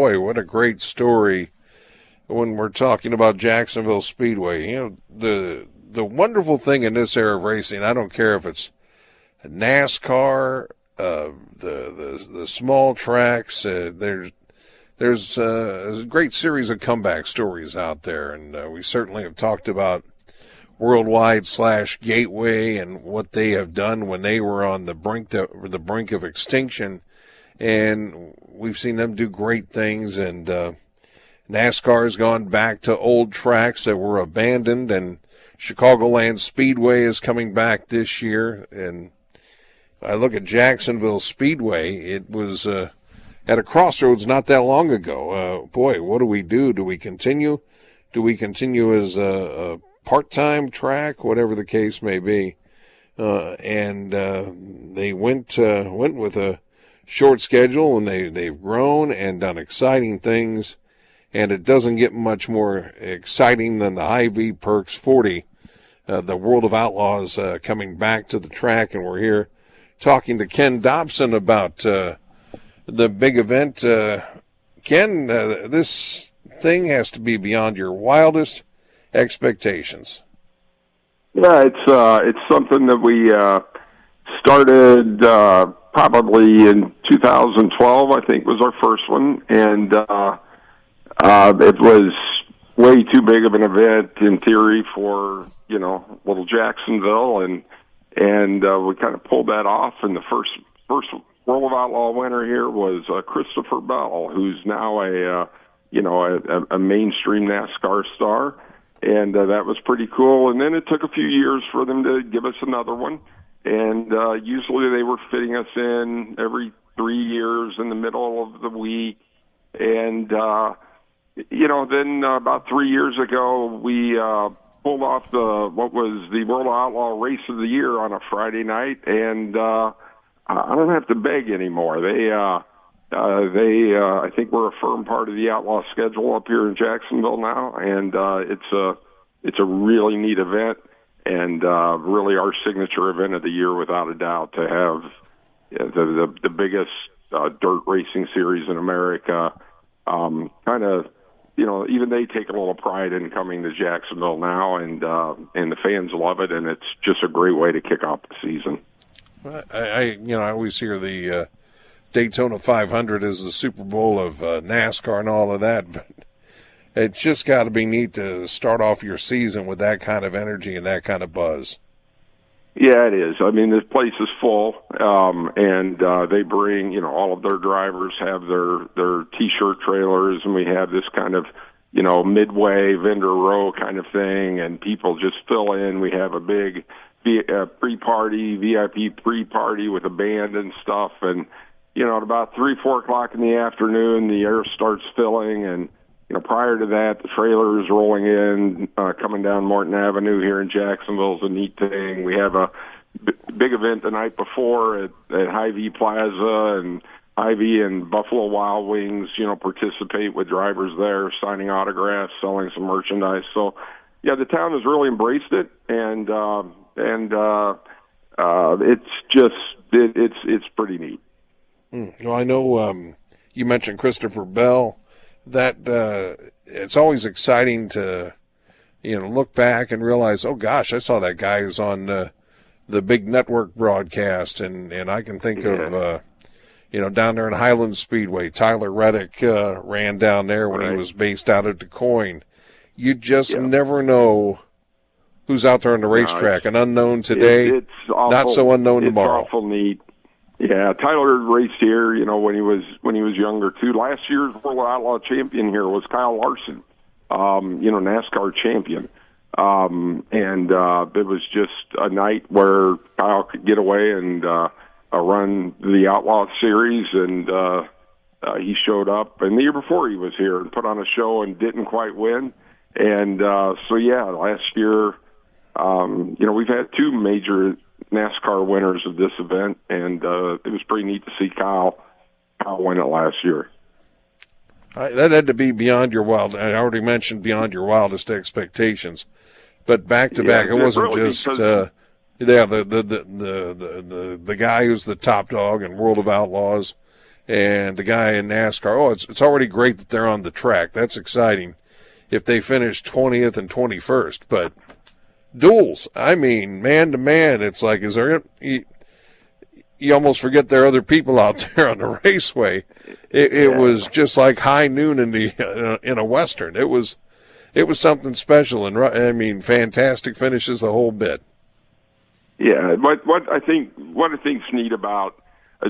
Boy, what a great story when we're talking about Jacksonville Speedway. You know, the wonderful thing in this era of racing, I don't care if it's NASCAR, the small tracks, there's a great series of comeback stories out there, and we certainly have talked about Worldwide / Gateway and what they have done when they were on the brink of extinction, and we've seen them do great things. And NASCAR has gone back to old tracks that were abandoned, and Chicagoland Speedway is coming back this year. And I look at Jacksonville Speedway; it was at a crossroads not that long ago. Boy, what do we do? Do we continue? Do we continue as a part-time track, whatever the case may be? And they went with a short schedule, and they've grown and done exciting things. And it doesn't get much more exciting than the Hyvee Perks 40, the World of Outlaws coming back to the track. And we're here talking to Ken Dobson about the big event. Ken, this thing has to be beyond your wildest expectations. Yeah, it's something that we started probably in 2012, I think was our first one, and it was way too big of an event in theory for, little Jacksonville, and we kind of pulled that off. And the first World of Outlaw winner here was Christopher Bell, who's now a mainstream NASCAR star. And that was pretty cool. And then it took a few years for them to give us another one. And usually they were fitting us in every 3 years in the middle of the week. And, then about 3 years ago, we pulled off what was the World of Outlaw Race of the Year on a Friday night. And I don't have to beg anymore. They I think we're a firm part of the Outlaw schedule up here in Jacksonville now, and it's a really neat event, and really our signature event of the year without a doubt, to have the biggest dirt racing series in America. Even they take a little pride in coming to Jacksonville now, and the fans love it, and it's just a great way to kick off the season. I always hear the Daytona 500 is the Super Bowl of NASCAR and all of that, but it's just got to be neat to start off your season with that kind of energy and that kind of buzz. Yeah, it is. I mean, this place is full, and they bring, all of their drivers have their T-shirt trailers, and we have this kind of, midway vendor row kind of thing, and people just fill in. We have a big pre-party, VIP pre-party with a band and stuff, and at about 3-4 o'clock in the afternoon, the air starts filling, and prior to that, the trailers rolling in, coming down Morton Avenue here in Jacksonville is a neat thing. We have a big event the night before at Hyvee Plaza, and Hyvee and Buffalo Wild Wings, participate with drivers there, signing autographs, selling some merchandise. So, yeah, the town has really embraced it, and it's pretty neat. Well, I know you mentioned Christopher Bell. That it's always exciting to look back and realize, oh gosh, I saw that guy who's on the big network broadcast, and I can think of down there in Highland Speedway, Tyler Reddick ran down there when he was based out of Du Quoin. You just never know who's out there on the racetrack. An unknown today, it's awful, not so unknown tomorrow. It's awful neat. Yeah, Tyler raced here, when he was younger too. Last year's World Outlaw champion here was Kyle Larson, NASCAR champion. And it was just a night where Kyle could get away and run the Outlaw Series, and he showed up. And the year before he was here and put on a show and didn't quite win. And last year, we've had two major NASCAR winners of this event, and it was pretty neat to see Kyle win it last year. That had to be beyond your I already mentioned beyond your wildest expectations, but back to back, it wasn't really just the guy who's the top dog in World of Outlaws, And the guy in NASCAR, it's already great that they're on the track. That's exciting if they finish 20th and 21st. But duels, I mean, man to man, it's like, is there you almost forget there are other people out there on the raceway. It was just like high noon in a Western. It was something special, and I mean, fantastic finishes the whole bit. Yeah, but what I think's neat about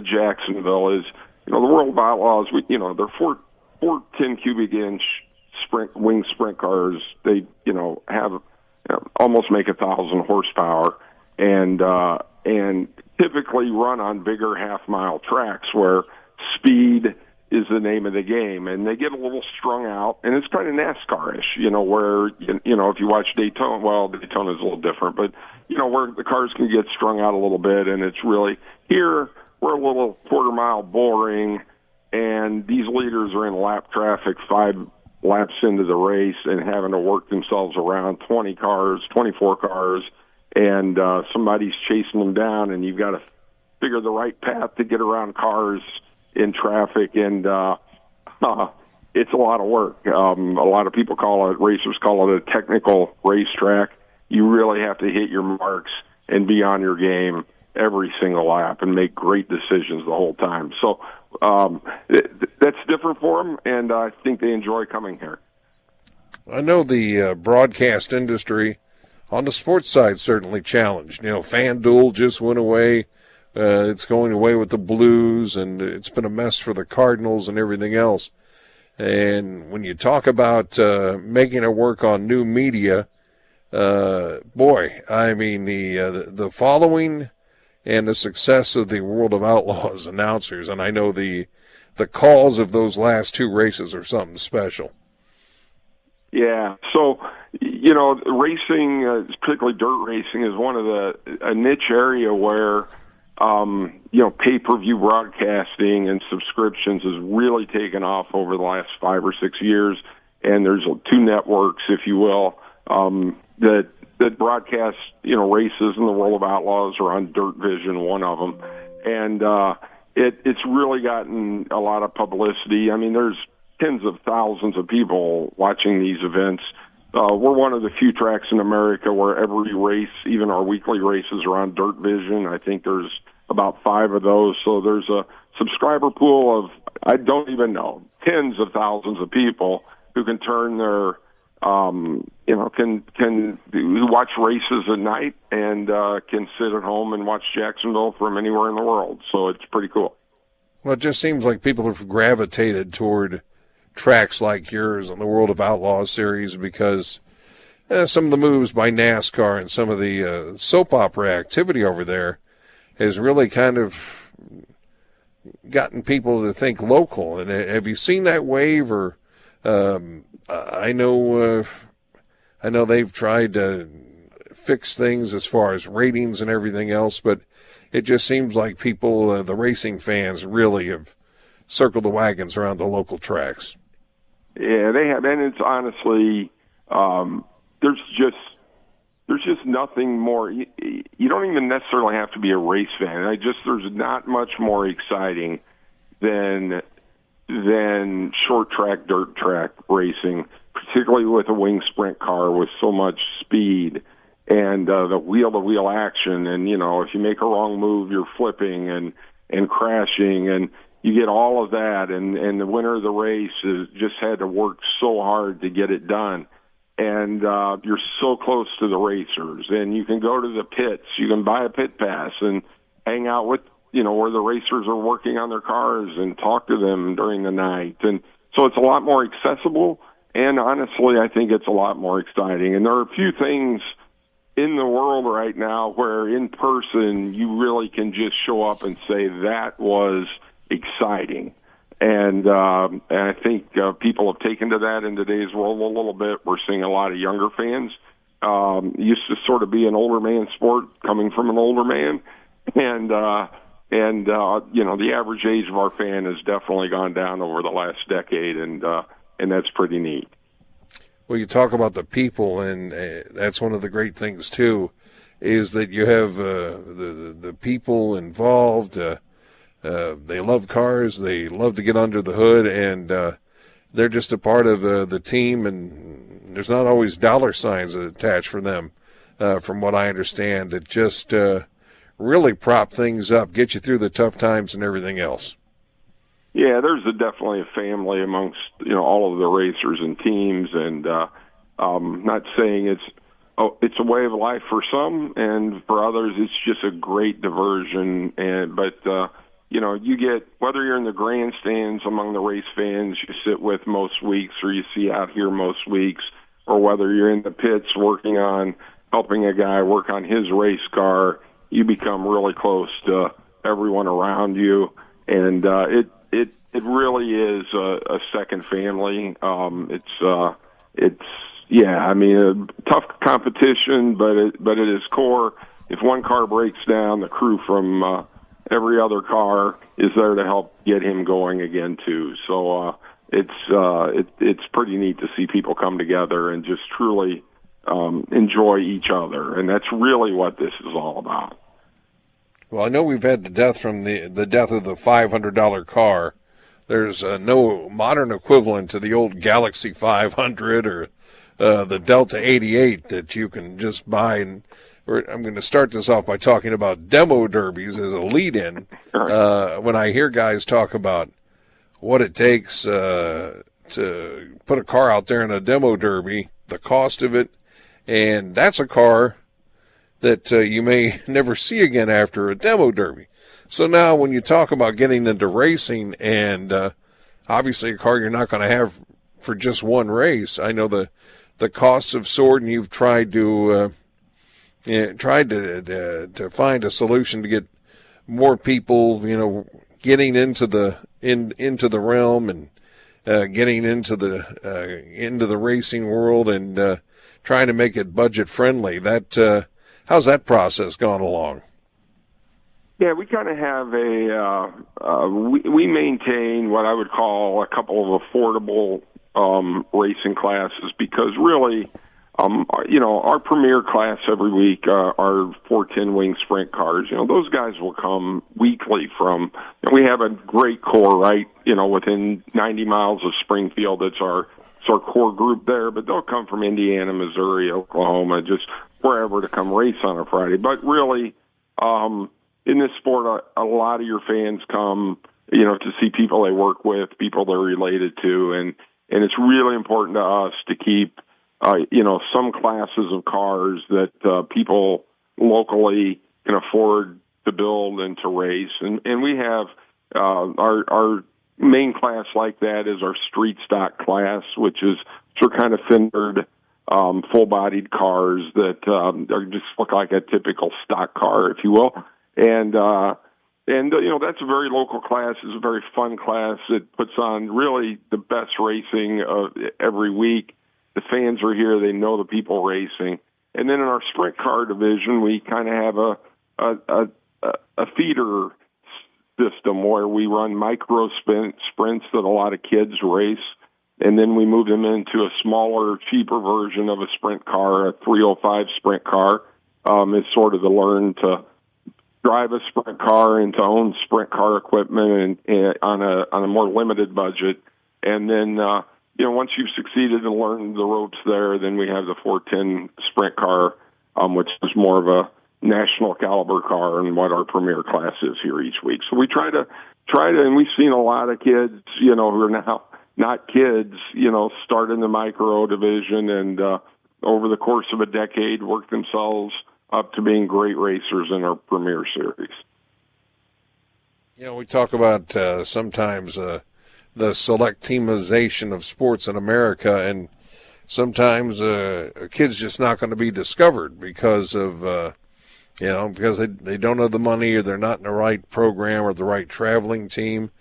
Jacksonville is, the World of Outlaws. They're four 10 cubic inch wing sprint cars. They have almost make 1,000 horsepower, and typically run on bigger half-mile tracks where speed is the name of the game, and they get a little strung out, and it's kind of NASCAR-ish, where, if you watch Daytona, well, Daytona's a little different, but, where the cars can get strung out a little bit, and it's really, here, we're a little quarter-mile boring, and these leaders are in lap traffic 5 laps into the race and having to work themselves around 20 cars, 24 cars, and somebody's chasing them down, and you've got to figure the right path to get around cars in traffic, and it's a lot of work. A lot of people racers call it a technical racetrack. You really have to hit your marks and be on your game every single lap and make great decisions the whole time. So that's different for them, and I think they enjoy coming here. I know the broadcast industry on the sports side certainly challenged. FanDuel just went away. It's going away with the Blues, and it's been a mess for the Cardinals and everything else. And when you talk about making it work on new media, boy, I mean, the following and the success of the World of Outlaws announcers, and I know the calls of those last 2 races are something special. Yeah, so, racing, particularly dirt racing, is one of a niche area where pay-per-view broadcasting and subscriptions has really taken off over the last 5 or 6 years, and there's 2 networks, if you will, that broadcast, races in the World of Outlaws, or on Dirt Vision, one of them, and it's really gotten a lot of publicity. I mean, there's tens of thousands of people watching these events. We're one of the few tracks in America where every race, even our weekly races, are on Dirt Vision. I think there's about 5 of those. So there's a subscriber pool of, I don't even know, tens of thousands of people who can turn their, who watch races at night and can sit at home and watch Jacksonville from anywhere in the world. So it's pretty cool. Well, it just seems like people have gravitated toward tracks like yours on the World of Outlaws series because some of the moves by NASCAR and some of the soap opera activity over there has really kind of gotten people to think local. And have you seen that wave? Or I know they've tried to fix things as far as ratings and everything else, but it just seems like people, the racing fans, really have circled the wagons around the local tracks. Yeah, they have, and it's honestly, there's just nothing more. You don't even necessarily have to be a race fan. There's not much more exciting than short track, dirt track racing, particularly with a wing sprint car with so much speed and the wheel-to-wheel action. And, if you make a wrong move, you're flipping and crashing, and you get all of that. And the winner of the race just had to work so hard to get it done. And you're so close to the racers, and you can go to the pits. You can buy a pit pass and hang out with, where the racers are working on their cars and talk to them during the night. And so it's a lot more accessible, and honestly, I think it's a lot more exciting. And there are a few things in the world right now where in person you really can just show up and say that was exciting. And I think people have taken to that in today's world a little bit. We're seeing a lot of younger fans. It used to sort of be an older man sport coming from an older man. And the average age of our fan has definitely gone down over the last decade, and that's pretty neat. Well, you talk about the people, and that's one of the great things, too, is that you have the people involved. They love cars. They love to get under the hood, and they're just a part of the team. And there's not always dollar signs attached for them, from what I understand. It just really prop things up, get you through the tough times and everything else. Yeah, there's definitely a family amongst all of the racers and teams, and not saying it's a way of life for some, and for others it's just a great diversion. But you get, whether you're in the grandstands among the race fans you sit with most weeks, or you see out here most weeks, or whether you're in the pits helping a guy work on his race car, you become really close to everyone around you, and it really is a second family. It's a tough competition, but it is core. If one car breaks down, the crew from every other car is there to help get him going again too. So it's pretty neat to see people come together and just truly enjoy each other, and that's really what this is all about. Well, I know we've had the death from the death of the $500 car. There's no modern equivalent to the old Galaxy 500 or the Delta 88 that you can just buy. And I'm going to start this off by talking about demo derbies as a lead-in. When I hear guys talk about what it takes to put a car out there in a demo derby, the cost of it, and that's a car that you may never see again after a demo derby. So now when you talk about getting into racing, and obviously a car you're not going to have for just one race, I know the costs have soared, and you've tried to find a solution to get more people, getting into the realm and getting into the racing world, and trying to make it budget friendly. How's that process gone along? Yeah, we kind of have we maintain what I would call a couple of affordable racing classes, because really, our premier class every week are 410 wing sprint cars. Those guys will come weekly from, we have a great core right, within 90 miles of Springfield. It's our core group there, but they'll come from Indiana, Missouri, Oklahoma, just wherever to come race on a Friday. But really, in this sport, a lot of your fans come, to see people they work with, people they're related to, and it's really important to us to keep, some classes of cars that people locally can afford to build and to race. And we have our main class like that is our street stock class, which is kind of fingered, full-bodied cars that are just look like a typical stock car, if you will. And that's a very local class. It's a very fun class. It puts on really the best racing every week. The fans are here. They know the people racing. And then in our sprint car division, we kind of have a feeder system where we run micro sprints that a lot of kids race. And then we move them into a smaller, cheaper version of a sprint car, a 305 sprint car. Is sort of to learn to drive a sprint car and to own sprint car equipment and on a more limited budget. And then, once you've succeeded and learned the ropes there, then we have the 410 sprint car, which is more of a national caliber car and what our premier class is here each week. So we try to, and we've seen a lot of kids, who are now not kids, start in the micro division and over the course of a decade work themselves up to being great racers in our premier series. We talk about sometimes the select teamization of sports in America, and sometimes a kid's just not going to be discovered because of because they don't have the money, or they're not in the right program or the right traveling team.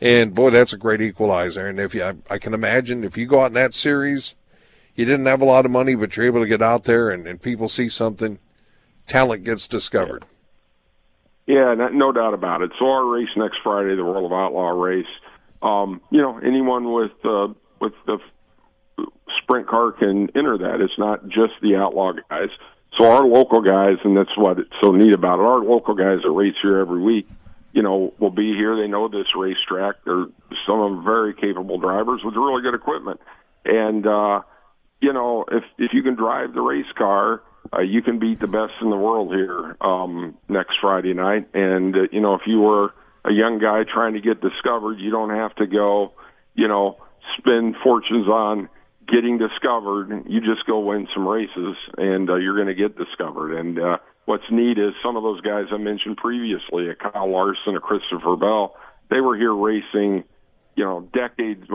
And boy, that's a great equalizer. And I can imagine if you go out in that series, you didn't have a lot of money, but you're able to get out there and people see something, talent gets discovered. Yeah, no doubt about it. So our race next Friday, the World of Outlaw race, anyone with the sprint car can enter that. It's not just the Outlaw guys. So our local guys, and that's what it's so neat about it, our local guys that race here every week, will be here. They know this racetrack. They're some of them very capable drivers with really good equipment. And, if you can drive the race car, you can beat the best in the world here next Friday night. And, if you were a young guy trying to get discovered, you don't have to go, spend fortunes on getting discovered. You just go win some races, and you're going to get discovered. And what's neat is some of those guys I mentioned previously, a Kyle Larson, a Christopher Bell, they were here racing, 15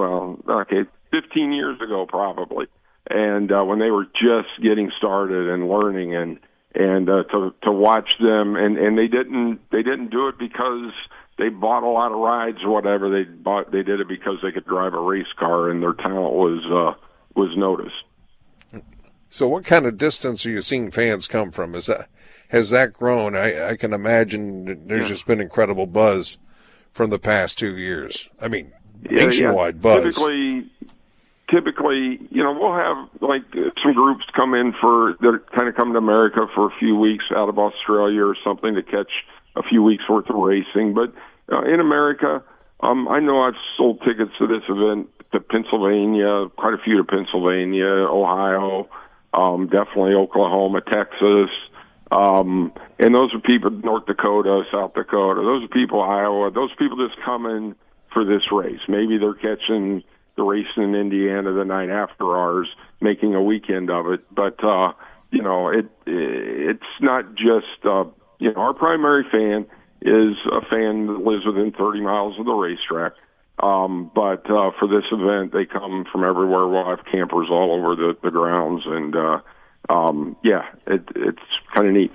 years ago probably. And when they were just getting started and learning, and to watch them, and they didn't do it because they bought a lot of rides or whatever. They did it because they could drive a race car, and their talent was noticed. So, what kind of distance are you seeing fans come from? Has that grown? I can imagine there's just been incredible buzz from the past 2 years. I mean, nationwide buzz. Typically, we'll have some groups come in that kind of come to America for a few weeks out of Australia or something to catch a few weeks worth of racing. But in America, I know I've sold tickets to this event to Pennsylvania, quite a few to Pennsylvania, Ohio, definitely Oklahoma, Texas. And those are people, North Dakota, South Dakota. Those are people, Iowa. Those people just come in for this race. Maybe they're catching the race in Indiana the night after ours, making a weekend of it. But, it's not just, our primary fan is a fan that lives within 30 miles of the racetrack. But for this event, they come from everywhere. We'll have campers all over the grounds. And, it's kind of neat.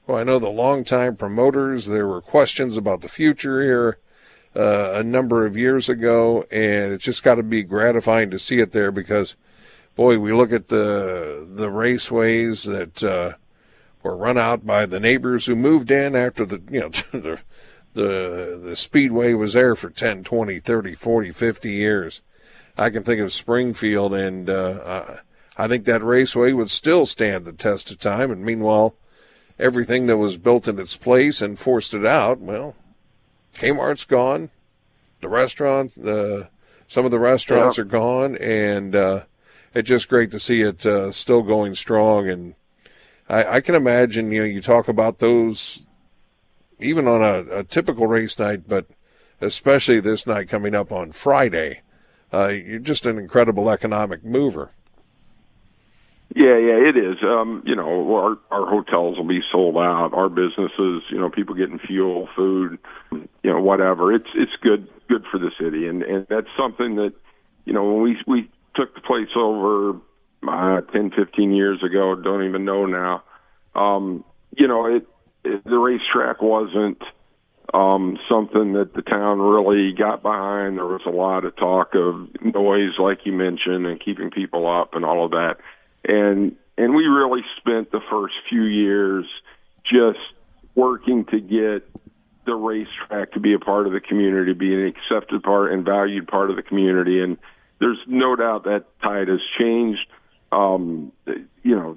Well, I know the longtime promoters, there were questions about the future here a number of years ago, and it's just got to be gratifying to see it there because, boy, we look at the raceways that were run out by the neighbors who moved in after the Speedway was there for 10, 20, 30, 40, 50 years. I can think of Springfield, and I think that raceway would still stand the test of time, and meanwhile, everything that was built in its place and forced it out, well, Kmart's gone. The restaurant, some of the restaurants are gone, and it's just great to see it still going strong. And I can imagine, you talk about those even on a typical race night, but especially this night coming up on Friday. You're just an incredible economic mover. Yeah, it is. Our hotels will be sold out. Our businesses, people getting fuel, food, whatever. It's good for the city, and that's something that, when we took the place over 10, 15 years ago, don't even know now. The racetrack wasn't something that the town really got behind. There was a lot of talk of noise, like you mentioned, and keeping people up and all of that. And we really spent the first few years just working to get the racetrack to be a part of the community, be an accepted part and valued part of the community. And there's no doubt that tide has changed.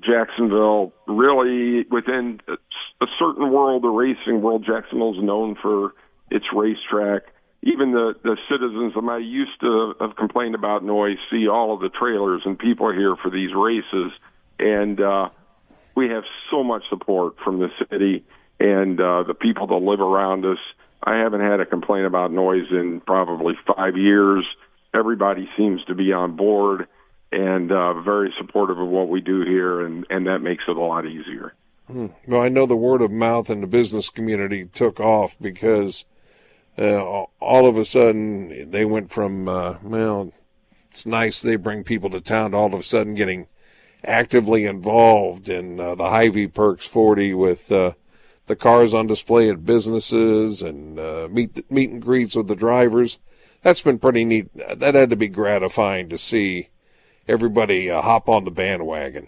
Jacksonville really, within a certain world, the racing world, Jacksonville is known for its racetrack. Even the citizens that I used to have complained about noise see all of the trailers and people are here for these races. And we have so much support from the city and the people that live around us. I haven't had a complaint about noise in probably 5 years. Everybody seems to be on board and very supportive of what we do here, and that makes it a lot easier. Well, I know the word of mouth in the business community took off because all of a sudden they went from, it's nice they bring people to town, to all of a sudden getting actively involved in the Hyvee Perks 40 with the cars on display at businesses and meet and greets with the drivers. That's been pretty neat. That had to be gratifying to see everybody hop on the bandwagon.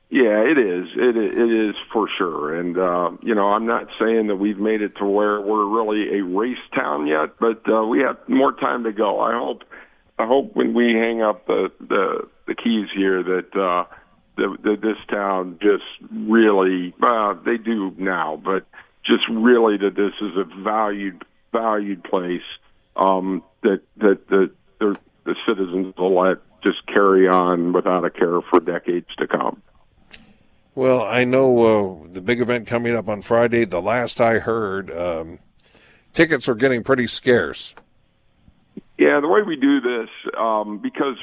Yeah, it is. It is for sure. And, I'm not saying that we've made it to where we're really a race town yet, but we have more time to go. I hope when we hang up the keys here that this town just really, they do now, but just really that this is a valued place that the citizens will let just carry on without a care for decades to come. Well, I know the big event coming up on Friday, the last I heard, tickets are getting pretty scarce. Yeah, the way we do this, because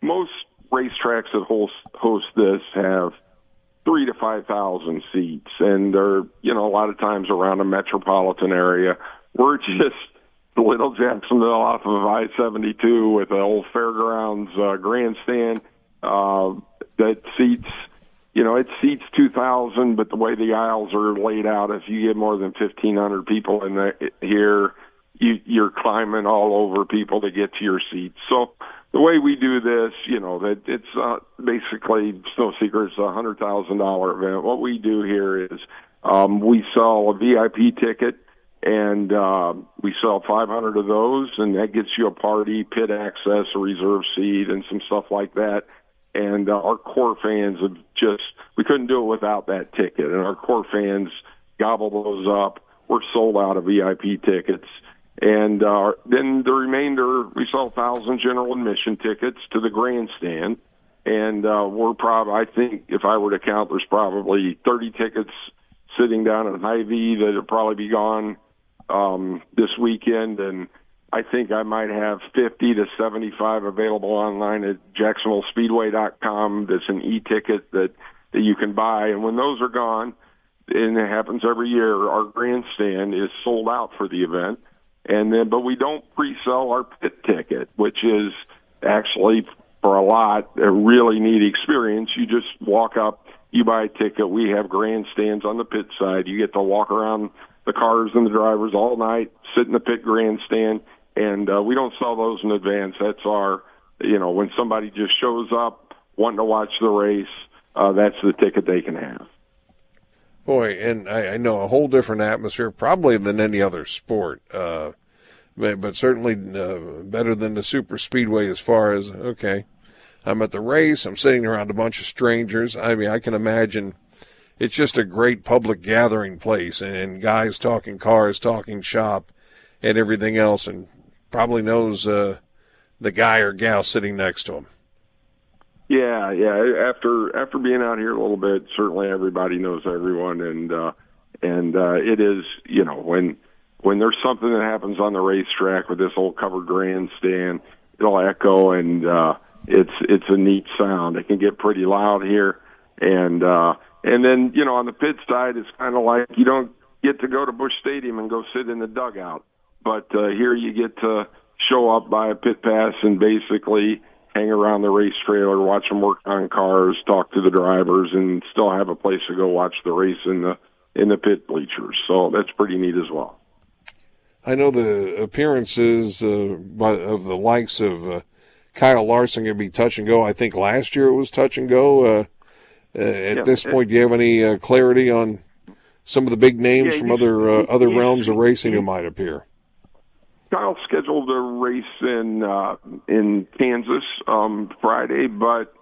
most racetracks that host this have 3,000 to 5,000 seats, and they're, a lot of times around a metropolitan area. We're just little Jacksonville off of I-72 with the old fairgrounds grandstand that seats, it seats 2,000, but the way the aisles are laid out, if you get more than 1,500 people in here, you're climbing all over people to get to your seats. So the way we do this, that it's basically, it's no secret, it's a $100,000 event. What we do here is we sell a VIP ticket, and we sell 500 of those, and that gets you a party, pit access, a reserve seat, and some stuff like that. And our core fans have we couldn't do it without that ticket. And our core fans gobble those up. We're sold out of VIP tickets. And then the remainder, we sell 1,000 general admission tickets to the grandstand. And I think if I were to count, there's probably 30 tickets sitting down at Hyvee that will probably be gone this weekend. And I think I might have 50 to 75 available online at JacksonvilleSpeedway.com. That's an e-ticket that you can buy. And when those are gone, and it happens every year, our grandstand is sold out for the event. But we don't pre-sell our pit ticket, which is actually, for a lot, a really neat experience. You just walk up, you buy a ticket. We have grandstands on the pit side. You get to walk around the cars and the drivers all night, sit in the pit grandstand, and we don't sell those in advance. That's our, when somebody just shows up wanting to watch the race, that's the ticket they can have. Boy, and I know a whole different atmosphere probably than any other sport, but certainly better than the super speedway as far as, okay, I'm at the race, I'm sitting around a bunch of strangers. I mean, I can imagine it's just a great public gathering place, and guys talking cars, talking shop, and everything else, and probably knows the guy or gal sitting next to him. Yeah. After being out here a little bit, certainly everybody knows everyone, and it is, when there's something that happens on the racetrack with this old covered grandstand, it'll echo, and it's a neat sound. It can get pretty loud here, and then on the pit side, it's kind of like you don't get to go to Busch Stadium and go sit in the dugout, but here you get to show up, buy a pit pass, and basically hang around the race trailer, watch them work on cars, talk to the drivers, and still have a place to go watch the race in the pit bleachers. So that's pretty neat as well. I know the appearances of the likes of Kyle Larson going to be touch and go. I think last year it was touch and go. At this point, do you have any clarity on some of the big names from other realms of racing who might appear? Kyle's scheduled a race in Kansas Friday, but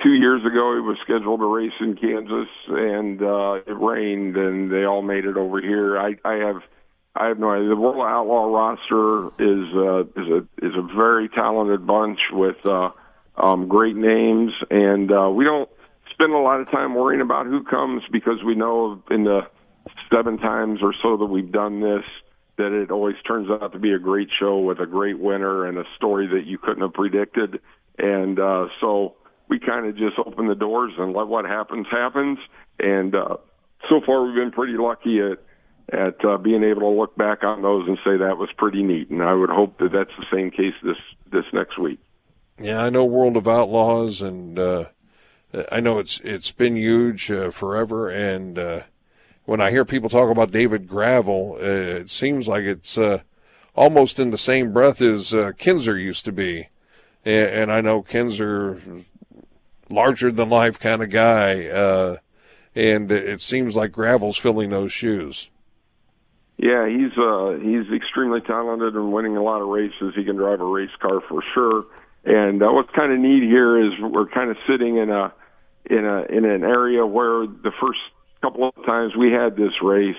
2 years ago he was scheduled a race in Kansas, and it rained, and they all made it over here. I have no idea. The World of Outlaw roster is a very talented bunch with great names, and we don't spend a lot of time worrying about who comes, because we know in the 7 times or so that we've done this, that it always turns out to be a great show with a great winner and a story that you couldn't have predicted. And so we kind of just open the doors and let what happens. And so far we've been pretty lucky at being able to look back on those and say that was pretty neat. And I would hope that that's the same case this next week. Yeah, I know World of Outlaws, and I know it's been huge forever, and when I hear people talk about David Gravel, it seems like it's almost in the same breath as Kinzer used to be. And I know Kinzer, larger-than-life kind of guy, and it seems like Gravel's filling those shoes. Yeah, he's extremely talented and winning a lot of races. He can drive a race car for sure. And what's kind of neat here is we're kind of sitting in an area where the first couple of times we had this race,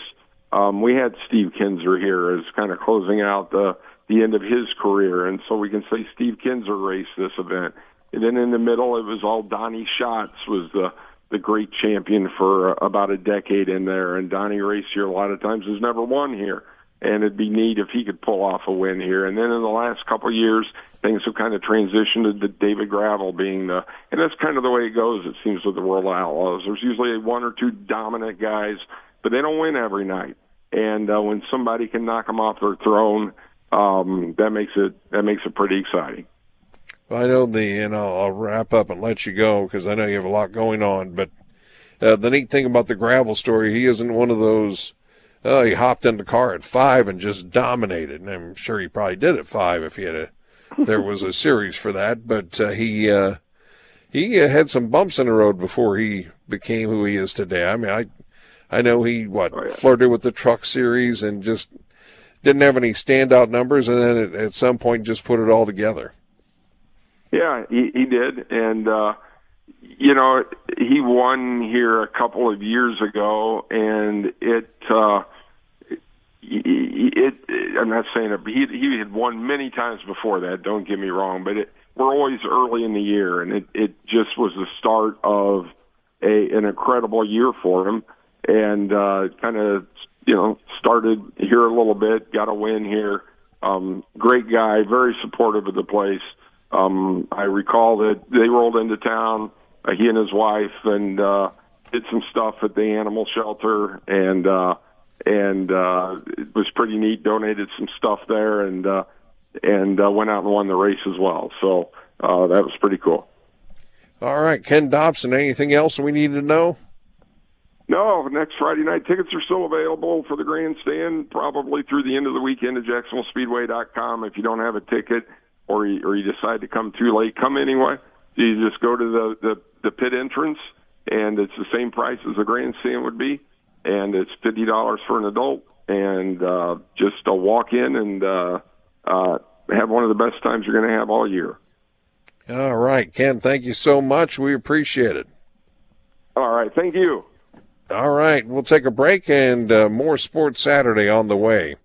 we had Steve Kinzer here as kind of closing out the end of his career, and so we can say Steve Kinzer raced this event. And then in the middle, it was all Donnie Schatz was the great champion for about a decade in there, and Donnie raced here a lot of times, has never won here, and it'd be neat if he could pull off a win here. And then in the last couple of years, things have kind of transitioned to David Gravel being and that's kind of the way it goes, it seems, with the World of Outlaws. There's usually one or two dominant guys, but they don't win every night. And when somebody can knock them off their throne, that makes it pretty exciting. Well, I know I'll wrap up and let you go because I know you have a lot going on. But the neat thing about the Gravel story, he isn't one of those. He hopped in the car at 5 and just dominated, and I'm sure he probably did at 5 if there was a series for that. But he had some bumps in the road before he became who he is today. I mean, I know he flirted with the truck series and just didn't have any standout numbers, and then at some point just put it all together. Yeah, he did, and he won here a couple of years ago, and I'm not saying it, but he had won many times before that. Don't get me wrong, but we're always early in the year, and it just was the start of an incredible year for him. And kind of, started here a little bit, got a win here. Great guy, very supportive of the place. I recall that they rolled into town, he and his wife, and did some stuff at the animal shelter, and it was pretty neat. Donated some stuff there, and went out and won the race as well. So that was pretty cool. All right, Ken Dobson, anything else we need to know? No, next Friday night tickets are still available for the grandstand, probably through the end of the weekend at JacksonvilleSpeedway.com. If you don't have a ticket or you decide to come too late, come anyway. You just go to the pit entrance, and it's the same price as the grandstand would be, and it's $50 for an adult, and just a walk in and have one of the best times you're going to have all year. All right, Ken, thank you so much. We appreciate it. All right, thank you. All right, we'll take a break and more Sports Saturday on the way.